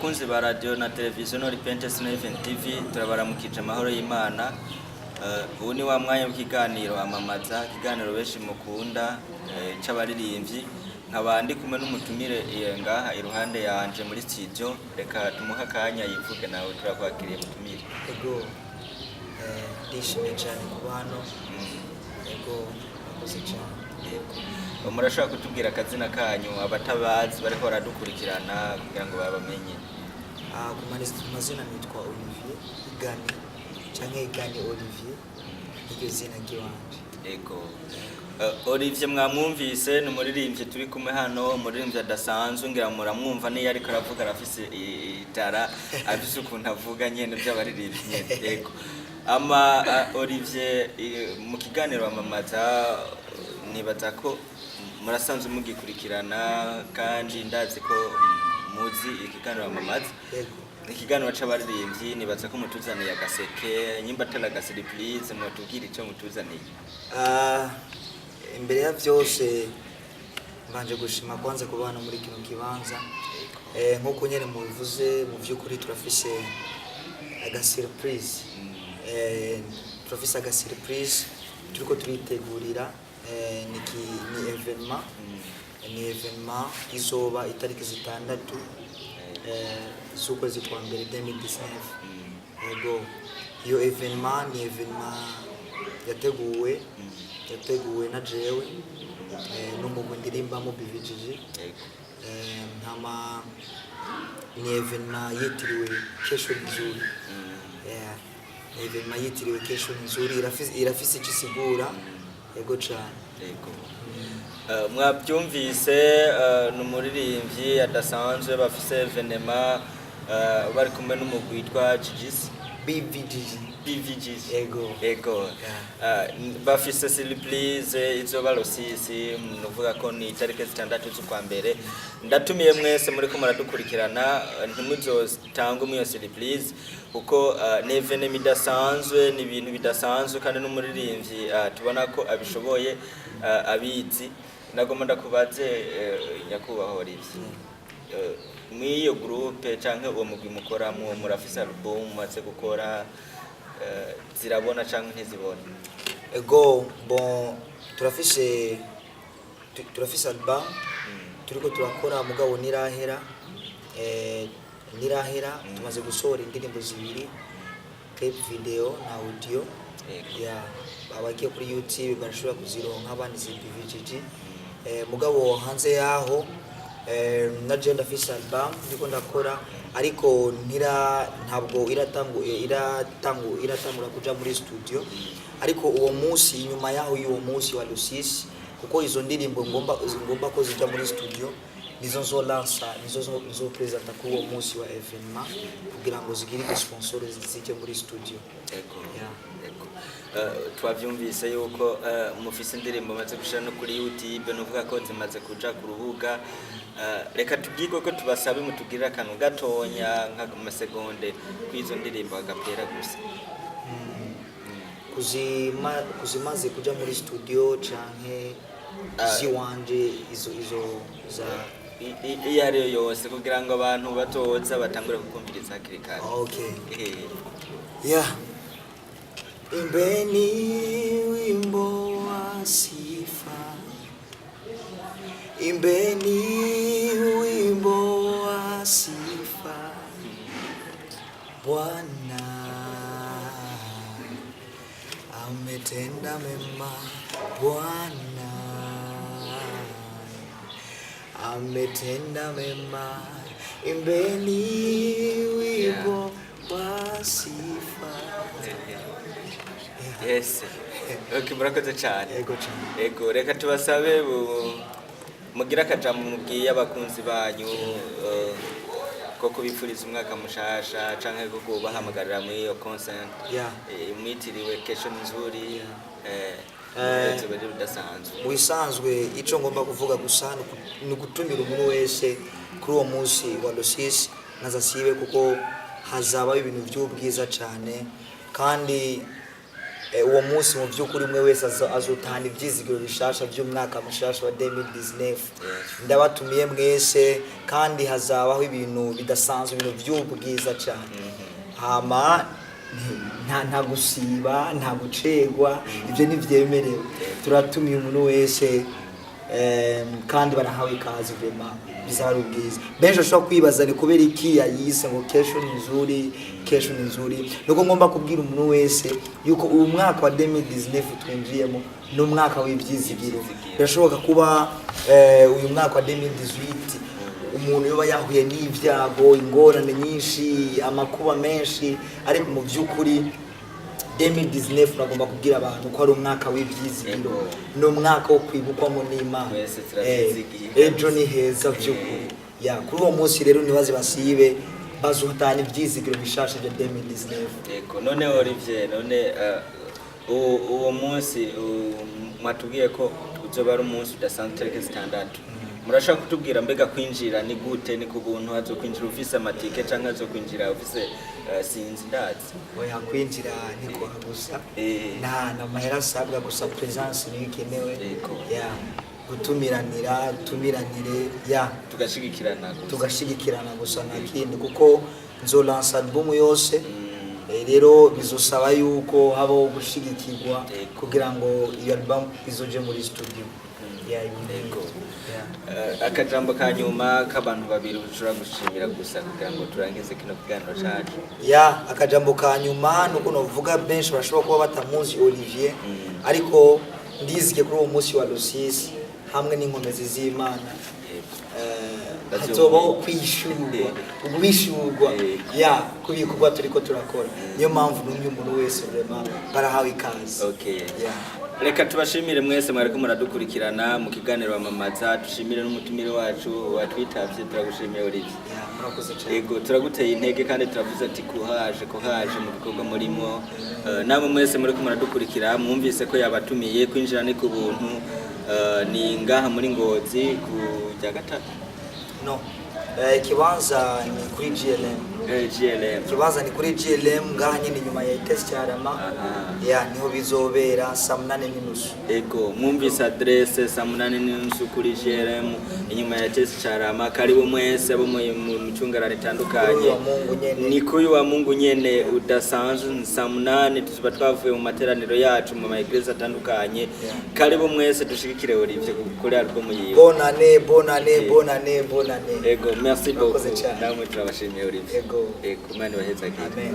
bakunzi ba radio na televiziyo no Repentance na Event TV turabaramukije amahoro y'Imana. Ubu ni wa mwanya w'ikiganiro Amamaza, ikiganiro benshi mukunda c'abaririmbyi, nkabandi kumwe n'umutumire ngaha iruhande yanje muri studio. Reka tumuha akanya yivuge nawe turakwakiriye mutumire. Ego ndishimye cyane kuba hano. Ego nakoze cyane. Murashaka kutubwira akazina kanyu abatabazi bariko baradukurikirana kugira ngo babamenye? Ku mazina nitwa Olivier Igani canke Igani Olivier, iryo zina ry'iwanje. Ego Olivier mwamwumvise ni umuririmbyi turi kumwe hano, umuririmbyi adasanzwe, ngira muramwumva niyo ariko aravuga arafise itara afise ukuntu avuga nyene by'abaririmbyi nyene. Ego Olivier, mu kiganiro Amamaza nibaza ko murasanzwe mugikurikirana kandi ndazi ko muzi ikiganiro Amamaza. Ikiganiro c'abaririmbyi nibaza ko mutuzaniye agaseke, nyimba atari agasiripurize, mutubwire ico mutuzaniye. Imbere ya byose mbanje gushima kwanza kuba hano muri kino kibanza. Nkuko nyene mubivuze, mu by'ukuri turafise agasiripurize. Turafise agasiripurize turiko turitegurira. Ni evenement izoba itariki zitandatu z'ukwezi kwa mbere 2019. Ego iyo evenement ni evenement yateguwe na jewe n'umugwi ndirimbamo BVGG. Ni evenement yitiriwe kesho nzuri. Ni evenement yitiriwe kesho nzuri, irafise ikisigura. Ego cyane. Ego mwabyumvise n'umuririmbyi adasanzwe bafise evenement bari kumwe n'umugwi witwa BVGG. Ego bafise surprise izoba Rosisi, nuvuga ko ni itariki zitandatu z'ukwa mbere. Ndatumiye mwese muri ko muradukurikirana ntimuzotangwe mu surprise kuko ni evenement idasanzwe, ni ibintu bidasanzwe kandi n'umuririmbyi tubona ko abishoboye abizi. Nagomba ndakubaze nyakubahwa Olivier, mwiyo groupe canke uwo mugwi mukora murafise album maze gukora, zirabona canke ntizibona? Ego bon, turafise album turiko turakora mugabo nirahera. Tumaze gusohora indirimbo zibiri, clip video na audio. Abagiye kuri YouTube barashobora kuzironka abandi BVGG. Mugabo hanze yaho naje ndafise album ndiko ndakora, ariko ntabwo iratangura kuja muri studio. Ariko uwo munsi inyuma yaho y'uwo munsi wa Rosisi, kuko izo ndirimbo ngomba ko zija muri studio, nizo nzo presenta ku uwo munsi wa evenement kugira ngo zigire sponsor zije muri studio. Twavyumvise yuko mufise indirimbo maze gushira no kuri YouTube, nuvuga ko zimaze kuja ku rubuga. Reka tubwirwe ko tubasabe mutugirira akantu gatonya nk'amasegonde kwizo ndirimbo agapera gusa. Kuzimaze kuja muri studio canke ziwanje izo za iyari yose kugira ngo abantu batoza batangure kukumviriza hakiri kare. Okay. Imbeni wimbo wa sifa, imbeni wimbo wa sifa, Bwana ametenda mema, Bwana ametenda mema, imbeni wimbo wa sifa. Yes. Okay, murakoze cyane. Ego reka tubasabe mugira akajambo mubwiye abakunzi banyu ko kubifuriza umwaka mushasha canke ko kubahamagarira muri iyo concert mwitiriwe kesho nzuri. Mu bisanzwe ico ngomba kuvuga gusa ni gutumira umuntu wese kuri uwo munsi wa Rosisi nazasibe, kuko hazaba ibintu by'ubwiza cyane kandi uwo munsi mu by'ukuri umwe wese azotahana ibyizigiro bishasha by'umwaka mushasha wa 2019. Ndabatumiye mwese kandi hazabaho ibintu bidasanzwe, ibintu by'ubwiza cyane. Hama nta gusiba, nta gucegwa, ibyo nivyemerewe. Turatumiye umuntu wese kandi barahawe ikaze vema, bizaba ubwiza. Benshi bashobora kwibaza ni kubera iki yayise ngo kesho ni nzuri, kesho ni nzuri. Nuko ngomba kubwira umuntu wese yuko uyu mwaka wa 2019 twinjiyemo ni umwaka w'ibyizigiro. Birashoboka kuba uyu mwaka wa 2018 umuntu yoba yahuye n'ibyago, ingorane nyinshi, amakuba menshi, ariko mu by'ukuri 2019 nagomba kubwira abantu ko ari umwaka w'ibyizigiro, no mwaka wo kwibukwamo n'Imana. Ejo ni heza by'ukuri. Kuri uwo munsi rero nibaze basibe bazotana ibyizigiro bishasha bya 2019. None Olivier, none uwo munsi mwatubwiye ko uzoba ari umunsi udasanzwe tariki 6. Murashaka kutubwira mbega kwinjira ni gute, ni ku buntu azokwinjira ufise amatike canke azokwinjira ufise sinzi ndazi? Oya, kwinjira niko gusa na mahera asabwa gusa, presence ni ikenewe. Tumiranire tugashigikirana gusa na kindi, kuko nzolansa album yose. Rero bizosaba yuko habaho gushigikirwa kugira ngo iyo album izoje muri studio. Akajambo ka nyuma k'abantu babiri ushobora gushimira gusa kugira ngo turangize kino kiganiro cyacu? Akajambo ka nyuma nuko novuga benshi bashobora kuba batamuzi Olivier, ariko ndizike kuri uwo munsi wa Lucis hamwe n'inkomezi z'Imana hazobaho kwishurwa kubikorwa turiko turakora. Niyo mpamvu n'umwe umuntu wese vraiment barahawe ikaze. Reka tubashimire mwese mwariko muradukurikirana mu kiganiro Amamaza. Dushimire n'umutumire wacu watwitavye, turagushimiye Olivier. Turaguteye intege kandi turavuze ati kuhaje mu bikorwa murimo. Namwe mwese muriko muradukurikira mwumvise ko yabatumiye kwinjira ni ku buntu. Ni ngaha muri Ngozi ku rya gatatu. Kibanza ni kuri GLM. Kibanza ni kuri GLM ngaha nyine nyuma ya ETS Carama. Niho bizobera 8:30. Mwumvise adresse 8:30 kuri GLM inyuma ya ETS Carama. Karibu mwese abo mu micungararo itandukanye. Ni kuyu wa Mungu nyene udasanzwe 8 tuziba twavuye mu materaniro yacu mu ma eglise atandukanye. Karibu mwese dushigikire Olivier kuri album yiwe. Bonane. Merci beaucoup. Namwe turabashimiye Olivier. Mani waheza. Amen.